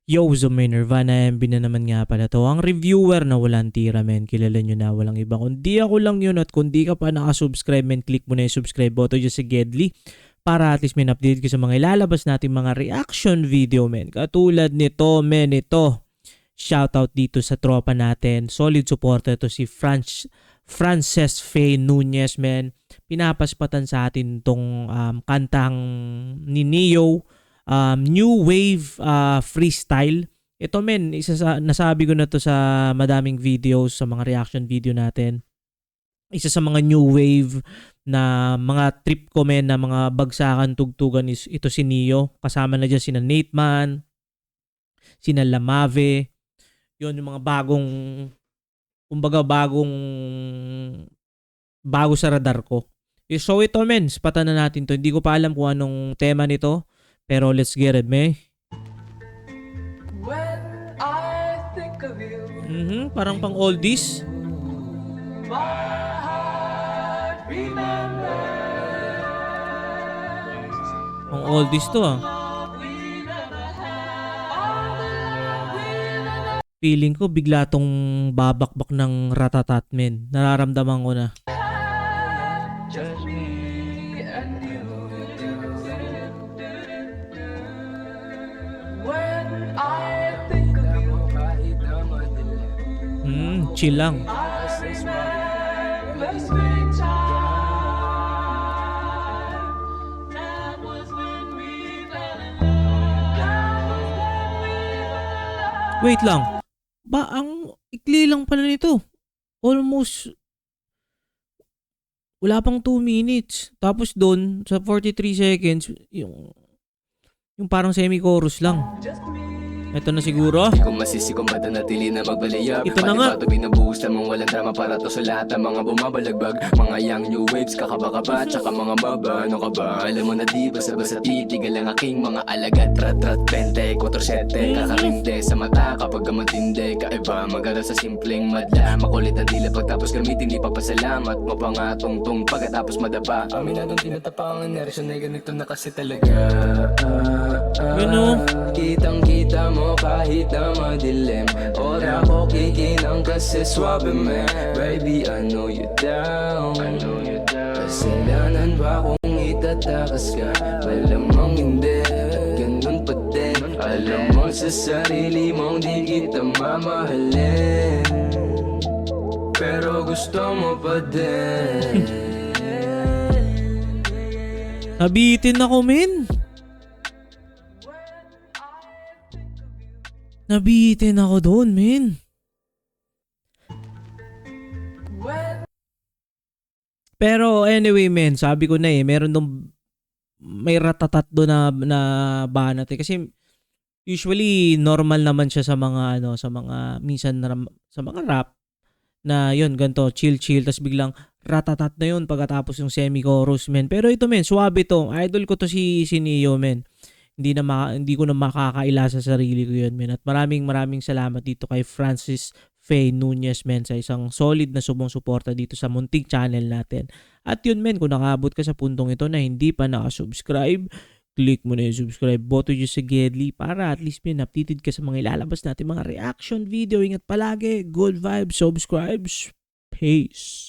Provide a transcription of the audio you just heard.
Yo, Zoom Nirvana MB na naman nga pala to. Ang reviewer na walang tira, men. Kilala nyo na, walang iba. Kundi ako lang yun, at kung di ka pa nakasubscribe, men, click mo na yung subscribe button dyan sa Gedli para at least may update ko sa mga ilalabas natin mga reaction video, men. Katulad nito, men, ito. Shoutout dito sa tropa natin. Solid supporter to si Frances Faye Nunez, men. Pinapaspatan sa atin tong kantang ni Neo, new wave freestyle. Ito, men, nasabi ko na to sa madaming videos, sa mga reaction video natin. Isa sa mga new wave na mga trip ko, men, na mga bagsakan tugtugan is ito si Neo. Kasama na dyan sina Nateman, sina Lamave. Yun yung mga bagong, kumbaga bago sa radar ko. So ito, men, spatan na natin to. Hindi ko pa alam kung anong tema nito, pero let's get it, me. When I think of you, Parang pang oldies. my heart remembers Pang oldies to, ah. all we never had, all the love we never Feeling ko bigla tong babakbak ng ratatat, men. Nararamdaman ko na. had, just me and you. When I think of you, Chill lang. I remember springtime. That was when we fell in love. That was when we fell in love. Wait lang. Ba, ang ikli lang pala nito. Almost, wala pang 2 minutes. Tapos doon, sa 43 seconds, yung parang semi-chorus lang. Just me. Ito na siguro. Di ko masisi kung ba't nanatili na magbaliyab. Ito na nga. Pati binubuhos lamang walang drama para to sa lahat ng mga bumabalagbag. Mga young new waves, kakaba-kaba, tsaka mga baba. Ano ka ba? Alam mo na di basta-basta titigal ang aking mga alagat. Rat-rat, 24-7, kakarinde sa mata kapag matindi. Kaiba, mag-aral sa simpleng madla. Makulit ang dila pagtapos gamitin, di papasalamat mo pa nga tungtong pagkatapos madapa. Aminadong tinatapangan, reaksyon ay ganito na kasi talaga. Ano? Kitang-kita mo kahit na madilim. Ora ko kikinang kasi swabe man. Baby, I know you down. Kasalanan ba kung itatakas ka? Malamang hindi, ganun pa din. Alam mo sa sarili mong di kita mamahalin, pero gusto mo pa din. Nabitin ako, men. Nabitin ako doon, men. Pero anyway, men, sabi ko na meron dong may ratatat doon na banat eh. Kasi usually normal naman siya sa mga sa mga minsan sa mga rap na yun ganto chill tas biglang ratatat na yun pagkatapos yung semi-chorus, men. Pero ito, men, suwabe to. Idol ko to si Neo, men. Hindi ko na makakaila sa sarili ko yun, men. At maraming salamat dito kay Frances Faye Nunez, men, sa isang solid na suporta dito sa munting channel natin. At yun, men, kung nakaabot ka sa puntong ito na hindi pa nakasubscribe, click mo na yung subscribe button dyan sa Gedli para at least, men, updated ka sa mga ilalabas natin mga reaction video. Ingat palagi, good vibes, subscribes, peace.